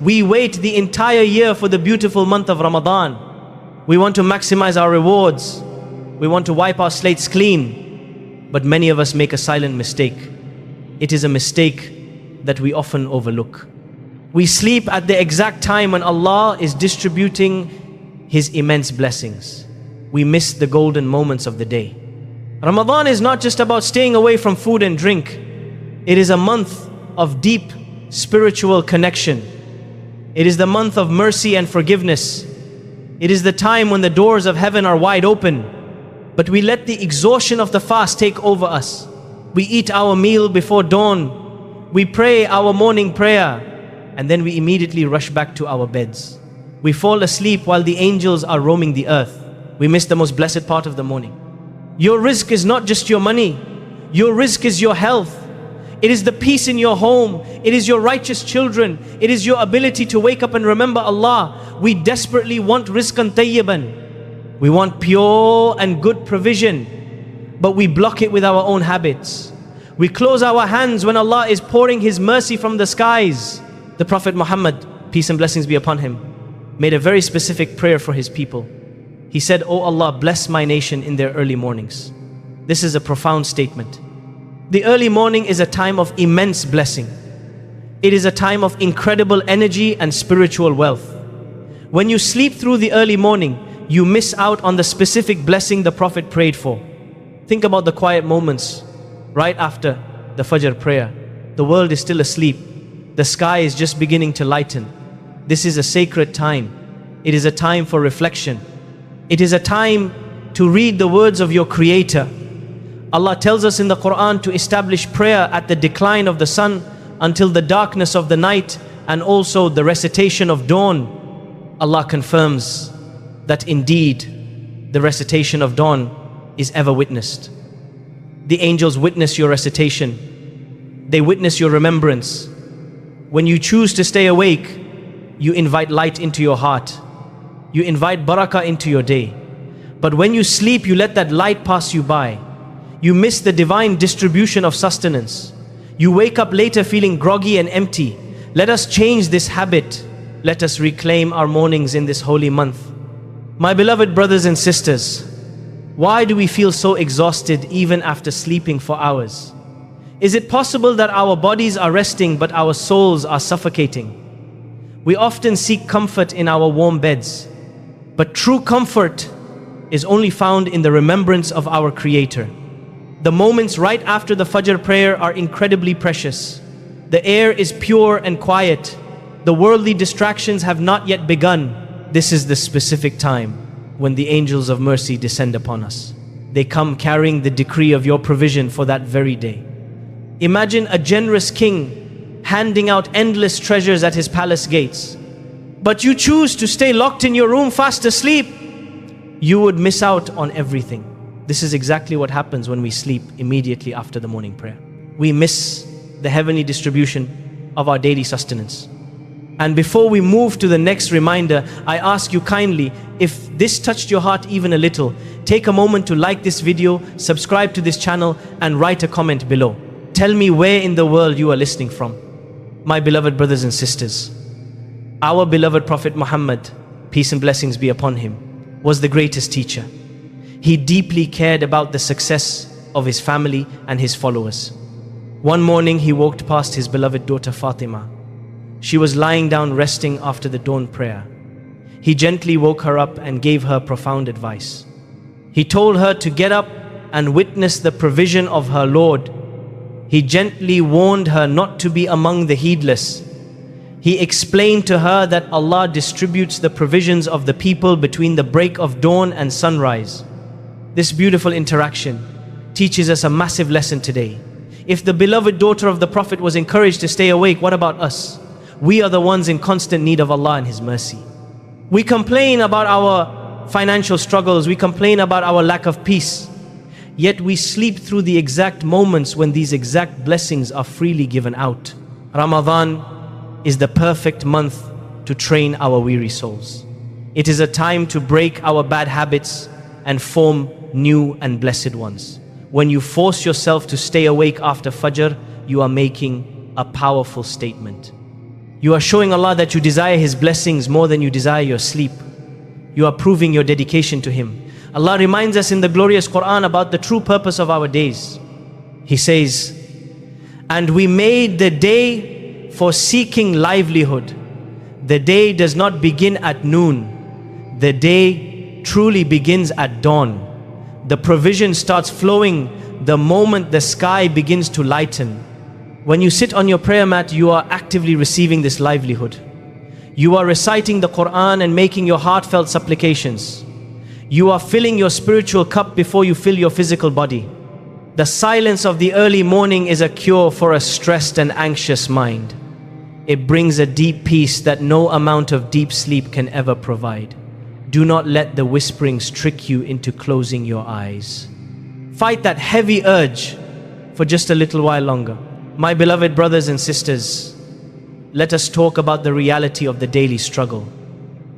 We wait the entire year for the beautiful month of Ramadan. We want to maximize our rewards. We want to wipe our slates clean. But many of us make a silent mistake. It is a mistake that we often overlook. We sleep at the exact time when Allah is distributing His immense blessings. We miss the golden moments of the day. Ramadan is not just about staying away from food and drink. It is a month of deep spiritual connection. It is the month of mercy and forgiveness. It is the time when the doors of heaven are wide open. But we let the exhaustion of the fast take over us. We eat our meal before dawn. We pray our morning prayer. And then we immediately rush back to our beds. We fall asleep while the angels are roaming the earth. We miss the most blessed part of the morning. Your rizq is not just your money. Your rizq is your health. It is the peace in your home. It is your righteous children. It is your ability to wake up and remember Allah. We desperately want rizqan tayyiban. We want pure and good provision, but we block it with our own habits. We close our hands when Allah is pouring His mercy from the skies. The Prophet Muhammad, peace and blessings be upon him, made a very specific prayer for his people. He said, "O Allah, bless my nation in their early mornings." This is a profound statement. The early morning is a time of immense blessing. It is a time of incredible energy and spiritual wealth. When you sleep through the early morning, you miss out on the specific blessing the Prophet prayed for. Think about the quiet moments right after the Fajr prayer. The world is still asleep. The sky is just beginning to lighten. This is a sacred time. It is a time for reflection. It is a time to read the words of your Creator. Allah tells us in the Quran to establish prayer at the decline of the sun until the darkness of the night, and also the recitation of dawn. Allah confirms that indeed the recitation of dawn is ever witnessed. The angels witness your recitation. They witness your remembrance. When you choose to stay awake, you invite light into your heart. You invite barakah into your day. But when you sleep, you let that light pass you by. You miss the divine distribution of sustenance. You wake up later feeling groggy and empty. Let us change this habit. Let us reclaim our mornings in this holy month. My beloved brothers and sisters, why do we feel so exhausted even after sleeping for hours? Is it possible that our bodies are resting but our souls are suffocating? We often seek comfort in our warm beds, but true comfort is only found in the remembrance of our Creator. The moments right after the Fajr prayer are incredibly precious. The air is pure and quiet. The worldly distractions have not yet begun. This is the specific time when the angels of mercy descend upon us. They come carrying the decree of your provision for that very day. Imagine a generous king handing out endless treasures at his palace gates. But you choose to stay locked in your room fast asleep. You would miss out on everything. This is exactly what happens when we sleep immediately after the morning prayer. We miss the heavenly distribution of our daily sustenance. And before we move to the next reminder, I ask you kindly, if this touched your heart even a little, take a moment to like this video, subscribe to this channel, and write a comment below. Tell me where in the world you are listening from. My beloved brothers and sisters, our beloved Prophet Muhammad, peace and blessings be upon him, was the greatest teacher. He deeply cared about the success of his family and his followers. One morning he walked past his beloved daughter Fatima. She was lying down resting after the dawn prayer. He gently woke her up and gave her profound advice. He told her to get up and witness the provision of her Lord. He gently warned her not to be among the heedless. He explained to her that Allah distributes the provisions of the people between the break of dawn and sunrise. This beautiful interaction teaches us a massive lesson today. If the beloved daughter of the Prophet was encouraged to stay awake, what about us? We are the ones in constant need of Allah and His mercy. We complain about our financial struggles. We complain about our lack of peace. Yet we sleep through the exact moments when these exact blessings are freely given out. Ramadan is the perfect month to train our weary souls. It is a time to break our bad habits and form new and blessed ones. When you force yourself to stay awake after Fajr, you are making a powerful statement. You are showing Allah that you desire His blessings more than you desire your sleep. You are proving your dedication to Him. Allah reminds us in the glorious Quran about the true purpose of our days. He says, "And we made the day for seeking livelihood. The day does not begin at noon. The day truly begins at dawn. The provision starts flowing the moment the sky begins to lighten." When you sit on your prayer mat, you are actively receiving this livelihood. You are reciting the Quran and making your heartfelt supplications. You are filling your spiritual cup before you fill your physical body. The silence of the early morning is a cure for a stressed and anxious mind. It brings a deep peace that no amount of deep sleep can ever provide. Do not let the whisperings trick you into closing your eyes. Fight that heavy urge for just a little while longer. My beloved brothers and sisters, let us talk about the reality of the daily struggle.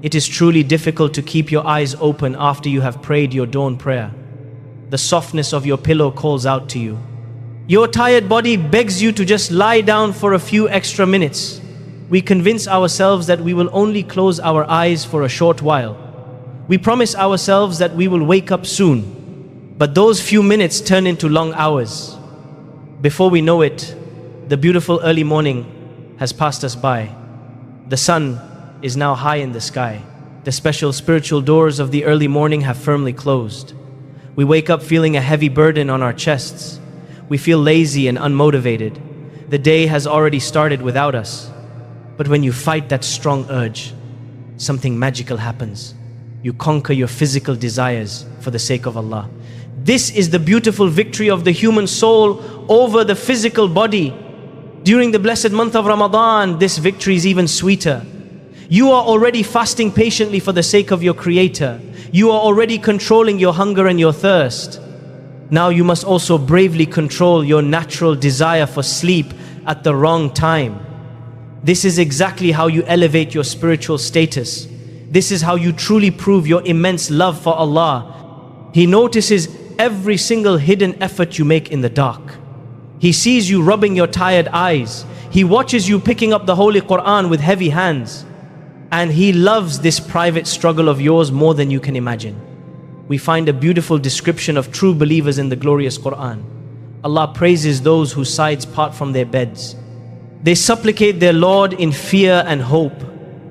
It is truly difficult to keep your eyes open after you have prayed your dawn prayer. The softness of your pillow calls out to you. Your tired body begs you to just lie down for a few extra minutes. We convince ourselves that we will only close our eyes for a short while. We promise ourselves that we will wake up soon. But those few minutes turn into long hours. Before we know it, the beautiful early morning has passed us by. The sun is now high in the sky. The special spiritual doors of the early morning have firmly closed. We wake up feeling a heavy burden on our chests. We feel lazy and unmotivated. The day has already started without us. But when you fight that strong urge, something magical happens. You conquer your physical desires for the sake of Allah. This is the beautiful victory of the human soul over the physical body. During the blessed month of Ramadan, this victory is even sweeter. You are already fasting patiently for the sake of your Creator. You are already controlling your hunger and your thirst. Now you must also bravely control your natural desire for sleep at the wrong time. This is exactly how you elevate your spiritual status. This is how you truly prove your immense love for Allah. He notices every single hidden effort you make in the dark. He sees you rubbing your tired eyes. He watches you picking up the Holy Quran with heavy hands. And He loves this private struggle of yours more than you can imagine. We find a beautiful description of true believers in the glorious Quran. Allah praises those whose sides part from their beds. They supplicate their Lord in fear and hope,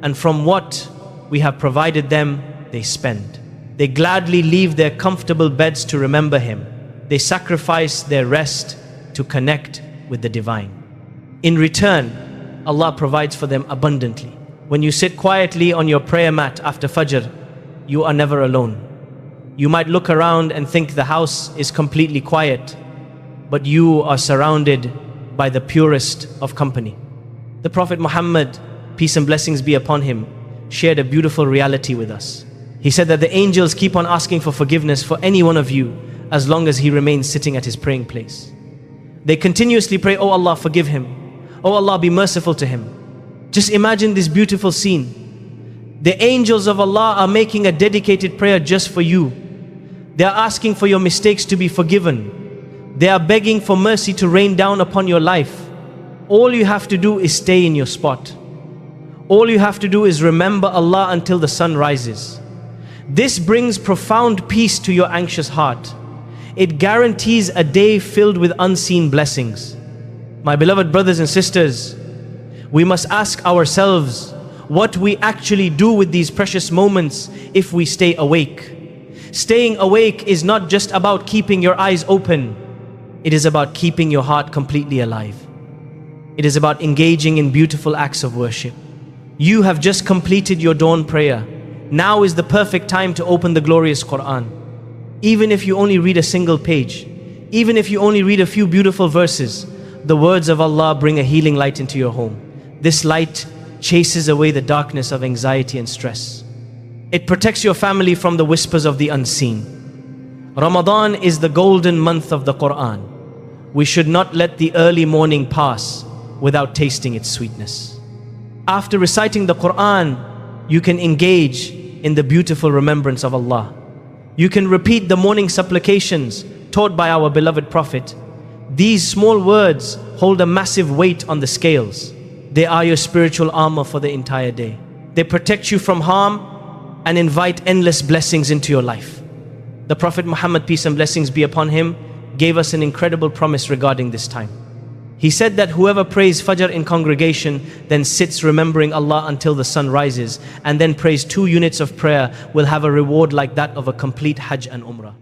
and from what we have provided them, they spend. They gladly leave their comfortable beds to remember Him. They sacrifice their rest to connect with the Divine. In return, Allah provides for them abundantly. When you sit quietly on your prayer mat after Fajr, you are never alone. You might look around and think the house is completely quiet, but you are surrounded by the purest of company. The Prophet Muhammad, peace and blessings be upon him, shared a beautiful reality with us. He said that the angels keep on asking for forgiveness for any one of you as long as he remains sitting at his praying place. They continuously pray, "Oh Allah, forgive him. Oh Allah, be merciful to him." Just imagine this beautiful scene. The angels of Allah are making a dedicated prayer just for you. They are asking for your mistakes to be forgiven. They are begging for mercy to rain down upon your life. All you have to do is stay in your spot. All you have to do is remember Allah until the sun rises. This brings profound peace to your anxious heart. It guarantees a day filled with unseen blessings. My beloved brothers and sisters, we must ask ourselves what we actually do with these precious moments if we stay awake. Staying awake is not just about keeping your eyes open. It is about keeping your heart completely alive. It is about engaging in beautiful acts of worship. You have just completed your dawn prayer. Now is the perfect time to open the glorious Quran. Even if you only read a single page, even if you only read a few beautiful verses, the words of Allah bring a healing light into your home. This light chases away the darkness of anxiety and stress. It protects your family from the whispers of the unseen. Ramadan is the golden month of the Quran. We should not let the early morning pass without tasting its sweetness. After reciting the Quran, you can engage in the beautiful remembrance of Allah. You can repeat the morning supplications taught by our beloved Prophet. These small words hold a massive weight on the scales. They are your spiritual armor for the entire day. They protect you from harm and invite endless blessings into your life. The Prophet Muhammad, peace and blessings be upon him, gave us an incredible promise regarding this time. He said that whoever prays Fajr in congregation, then sits remembering Allah until the sun rises, and then prays 2 units of prayer, will have a reward like that of a complete Hajj and Umrah.